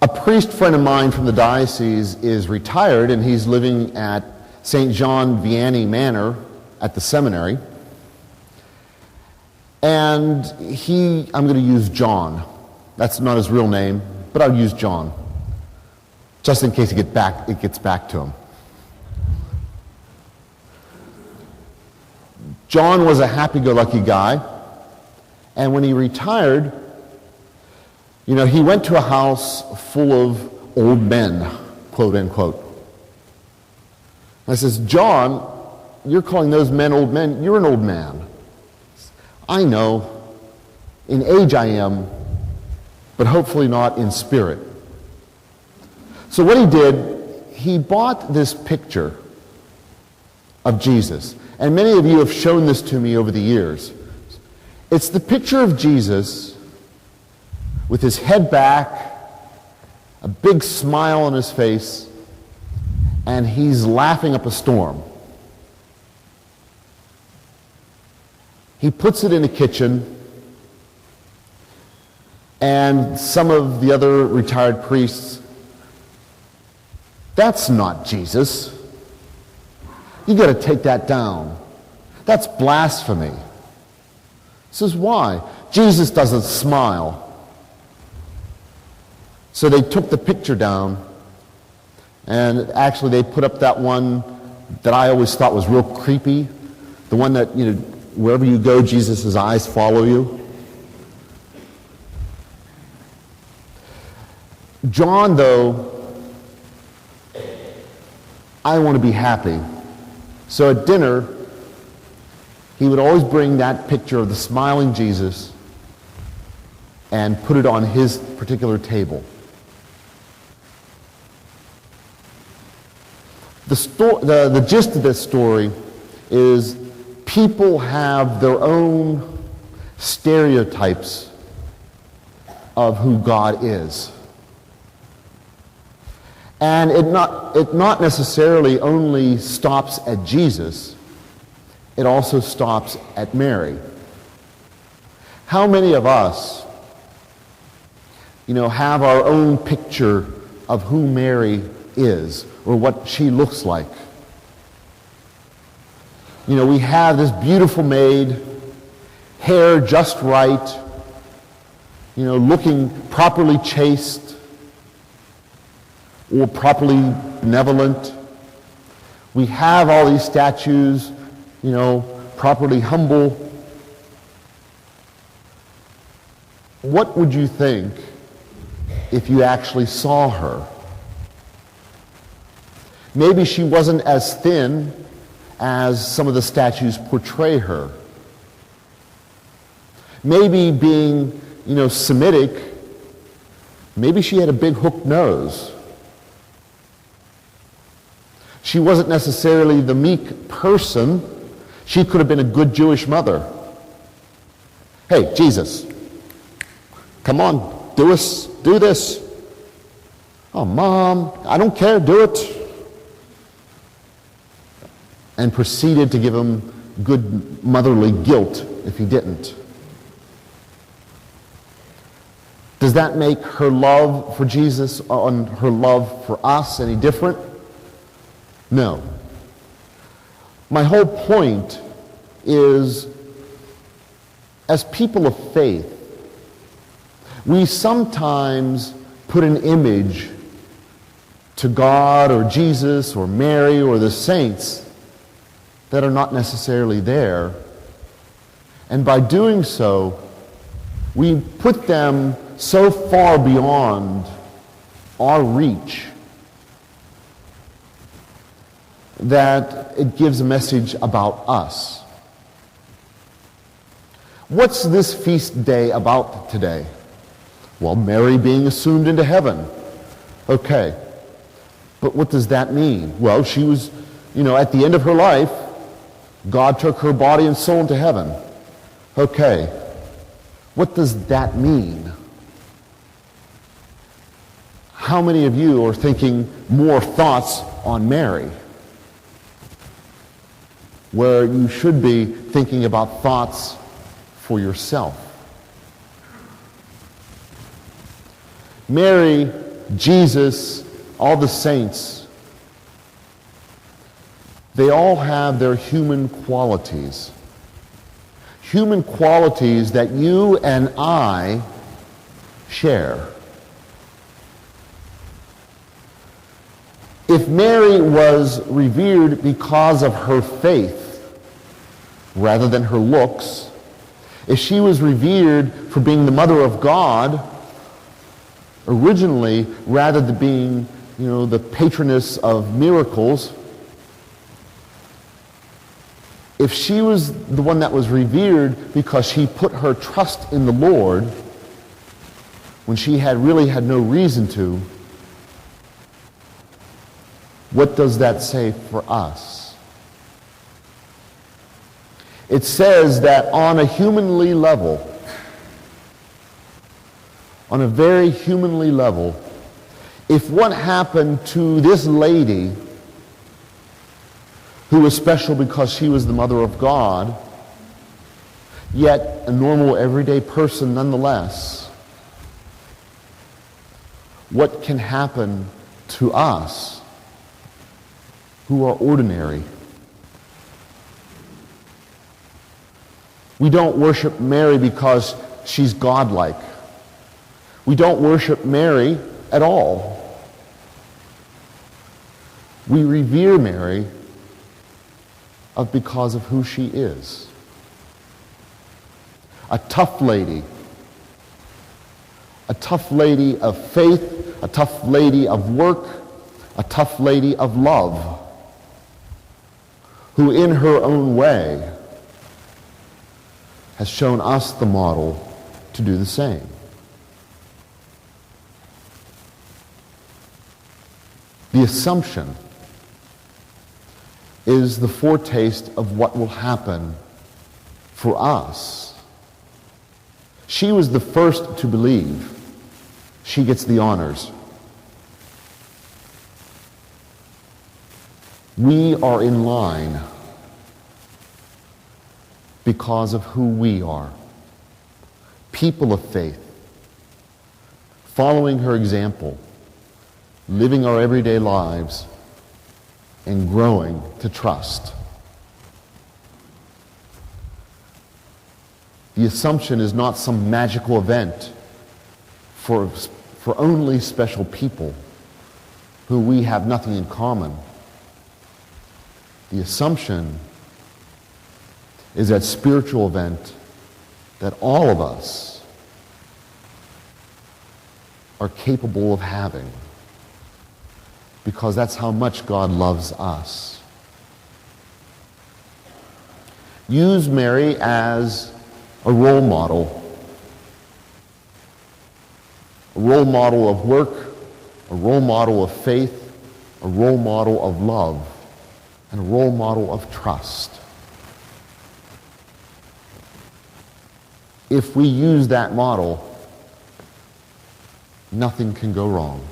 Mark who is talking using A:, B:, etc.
A: A priest friend of mine from the diocese is retired, and he's living at St. John Vianney Manor at the seminary. And I'm going to use John. That's not his real name, but I'll use John, just in case it gets back to him. John was a happy-go-lucky guy, and when he retired, he went to a house full of old men, quote unquote. I says, John, you're calling those men old men. You're an old man. I know. In age I am, but hopefully not in spirit. So what he did, he bought this picture of Jesus. And many of you have shown this to me over the years. It's the picture of Jesus with his head back, a big smile on his face, and he's laughing up a storm. He puts it in the kitchen, and some of the other retired priests, that's not Jesus. You got to take that down. That's blasphemy. He says, why? Jesus doesn't smile. So they took the picture down, and actually they put up that one that I always thought was real creepy, the one that, wherever you go, Jesus' eyes follow you. John, though, I want to be happy. So at dinner, he would always bring that picture of the smiling Jesus and put it on his particular table. The gist of this story is people have their own stereotypes of who God is. And it not necessarily only stops at Jesus, it also stops at Mary. How many of us, have our own picture of who Mary is or what she looks like? We have this beautiful maid, hair just right, looking properly chaste or properly benevolent. We have all these statues, properly humble. What would you think if you actually saw her? Maybe she wasn't as thin as some of the statues portray her. Maybe being, Semitic, maybe she had a big hooked nose. She wasn't necessarily the meek person. She could have been a good Jewish mother. Hey, Jesus, come on, do this. Oh, Mom, I don't care, do it. And proceeded to give him good motherly guilt if he didn't. Does that make her love for Jesus and her love for us any different? No. My whole point is, as people of faith, we sometimes put an image to God or Jesus or Mary or the saints that are not necessarily there. And by doing so, we put them so far beyond our reach that it gives a message about us. What's this feast day about today? Well, Mary being assumed into heaven. Okay. But what does that mean? Well, she was, at the end of her life, God took her body and soul into heaven. Okay. What does that mean? How many of you are thinking more thoughts on Mary, where you should be thinking about thoughts for yourself? Mary Jesus, all the saints, they all have their human qualities. Human qualities that you and I share. If Mary was revered because of her faith rather than her looks, if she was revered for being the mother of God originally rather than being, the patroness of miracles, if she was the one that was revered because she put her trust in the Lord when she really had no reason to, what does that say for us? It says that on a humanly level, on a very humanly level, if what happened to this lady, who was special because she was the mother of God, yet a normal everyday person nonetheless, what can happen to us who are ordinary? We don't worship Mary because she's godlike. We don't worship Mary at all. We revere Mary because of who she is. A tough lady of faith, a tough lady of work, a tough lady of love, who in her own way has shown us the model to do the same. The Assumption is the foretaste of what will happen for us. She was the first to believe. She gets the honors. We are in line because of who we are. People of faith, following her example, living our everyday lives, and growing to trust. The Assumption is not some magical event for only special people who we have nothing in common. The Assumption is that spiritual event that all of us are capable of having, because that's how much God loves us. Use Mary as a role model. A role model of work, a role model of faith, a role model of love, and a role model of trust. If we use that model, nothing can go wrong.